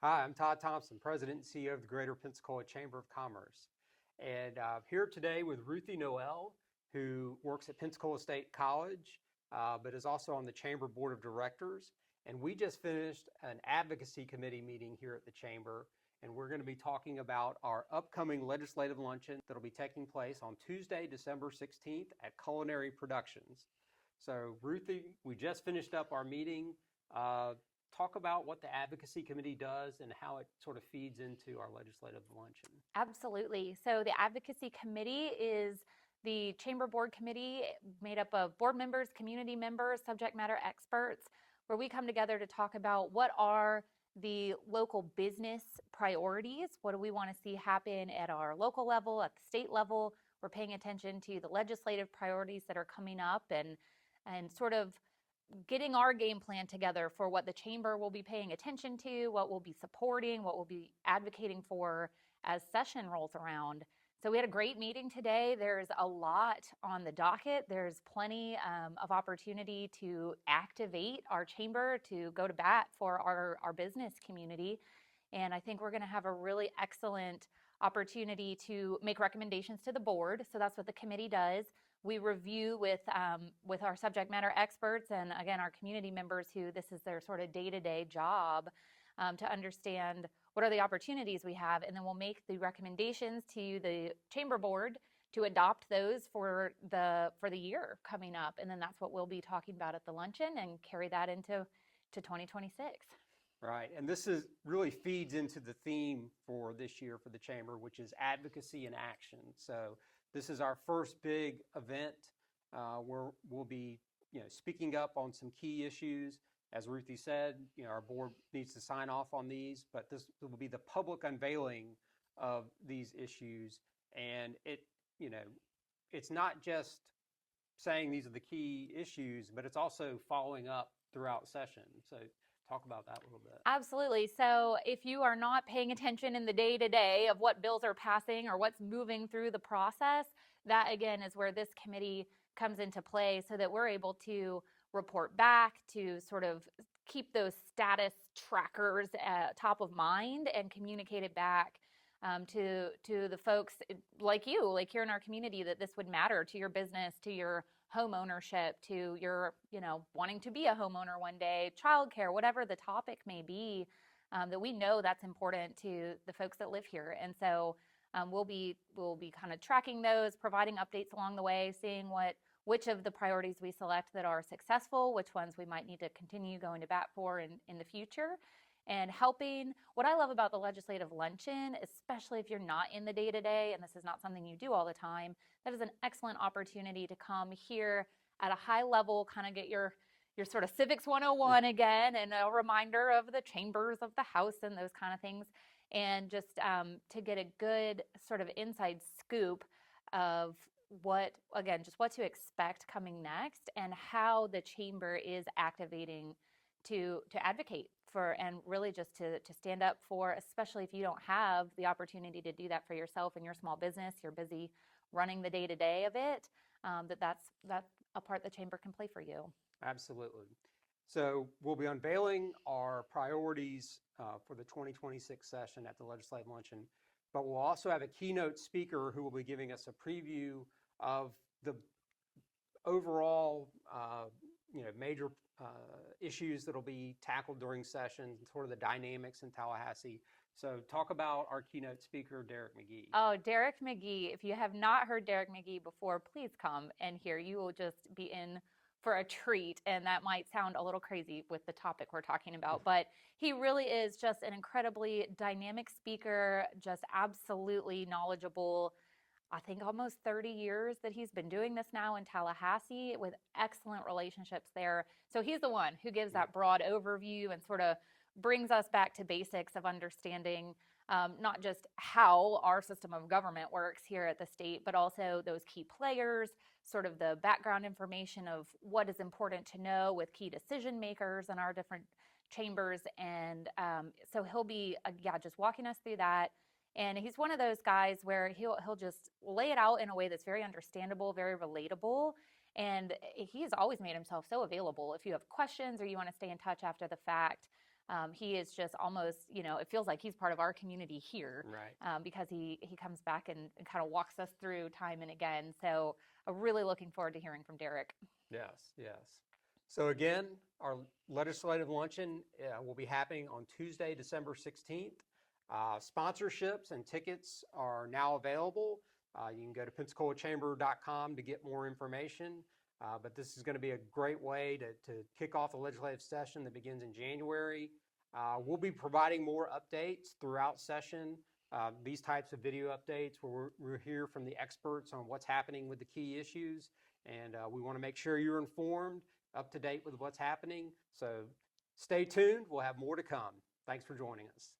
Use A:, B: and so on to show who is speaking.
A: Hi, I'm Todd Thompson, President and CEO of the Greater Pensacola Chamber of Commerce. And here today with Ruthie Noel, who works at Pensacola State College, but is also on the Chamber Board of Directors. And we just finished an advocacy committee meeting here at the Chamber, and we're going to be talking about our upcoming legislative luncheon that'll be taking place on Tuesday, December 16th at Culinary Productions. So Ruthie, we just finished up our meeting. Talk about what the advocacy committee does and how it sort of feeds into our legislative luncheon.
B: Absolutely. So the advocacy committee is the chamber board committee made up of board members, community members, subject matter experts, where we come together to talk about what are the local business priorities. What do we want to see happen at our local level, at the state level? We're paying attention to the legislative priorities that are coming up and sort of getting our game plan together for what the chamber will be paying attention to, what we'll be supporting, what we'll be advocating for as session rolls around. So we had a great meeting today. There's a lot on the docket. There's plenty of opportunity to activate our chamber, to go to bat for our business community. And I think we're going to have a really excellent opportunity to make recommendations to the board. So that's what the committee does. We review with our subject matter experts and, again, our community members who this is their sort of day-to-day job to understand what are the opportunities we have, and then we'll make the recommendations to the chamber board to adopt those for the year coming up, and then that's what we'll be talking about at the luncheon and carry that into 2026.
A: Right, and this is really feeds into the theme for this year for the chamber, which is advocacy in action. So this is our first big event where we'll be, speaking up on some key issues. As Ruthie said, our board needs to sign off on these, but this will be the public unveiling of these issues. And it's not just saying these are the key issues, but it's also following up throughout session. So talk about that a little bit.
B: Absolutely. So if you are not paying attention in the day-to-day of what bills are passing or what's moving through the process, that again is where this committee comes into play so that we're able to report back, to sort of keep those status trackers top of mind and communicate it back to the folks like you, like here in our community, that this would matter to your business, to your home ownership, to your, wanting to be a homeowner one day, childcare, whatever the topic may be, that we know that's important to the folks that live here. And so we'll be kind of tracking those, providing updates along the way, seeing which of the priorities we select that are successful, which ones we might need to continue going to bat for in the future. And helping, what I love about the Legislative Luncheon, especially if you're not in the day-to-day and this is not something you do all the time, that is an excellent opportunity to come here at a high level, kind of get your sort of Civics 101 again, and a reminder of the chambers of the House and those kind of things, and just to get a good sort of inside scoop of what to expect coming next and how the chamber is activating to advocate for, and really just to stand up for, especially if you don't have the opportunity to do that for yourself and your small business, you're busy running the day-to-day of it, that's a part the chamber can play for you.
A: Absolutely. So we'll be unveiling our priorities for the 2026 session at the Legislative Luncheon, but we'll also have a keynote speaker who will be giving us a preview of the overall major issues that will be tackled during sessions, sort of the dynamics in Tallahassee. So talk about our keynote speaker, Derek McGee.
B: Oh, Derek McGee. If you have not heard Derek McGee before, please come and hear. You will just be in for a treat, and that might sound a little crazy with the topic we're talking about, but he really is just an incredibly dynamic speaker, just absolutely knowledgeable. I think almost 30 years that he's been doing this now in Tallahassee with excellent relationships there. So he's the one who gives that broad overview and sort of brings us back to basics of understanding not just how our system of government works here at the state, but also those key players, sort of the background information of what is important to know with key decision makers in our different chambers. And so he'll be, just walking us through that. And he's one of those guys where he'll just lay it out in a way that's very understandable, very relatable. And he's always made himself so available. If you have questions or you want to stay in touch after the fact, He is just almost, it feels like he's part of our community here,
A: Right.
B: because he comes back and kind of walks us through time and again. So I'm really looking forward to hearing from Derek.
A: Yes, yes. So again, our legislative luncheon will be happening on Tuesday, December 16th. Sponsorships and tickets are now available. You can go to PensacolaChamber.com to get more information. But this is going to be a great way to kick off the legislative session that begins in January. We'll be providing more updates throughout session, these types of video updates where we'll hear from the experts on what's happening with the key issues. And we want to make sure you're informed, up to date with what's happening. So stay tuned. We'll have more to come. Thanks for joining us.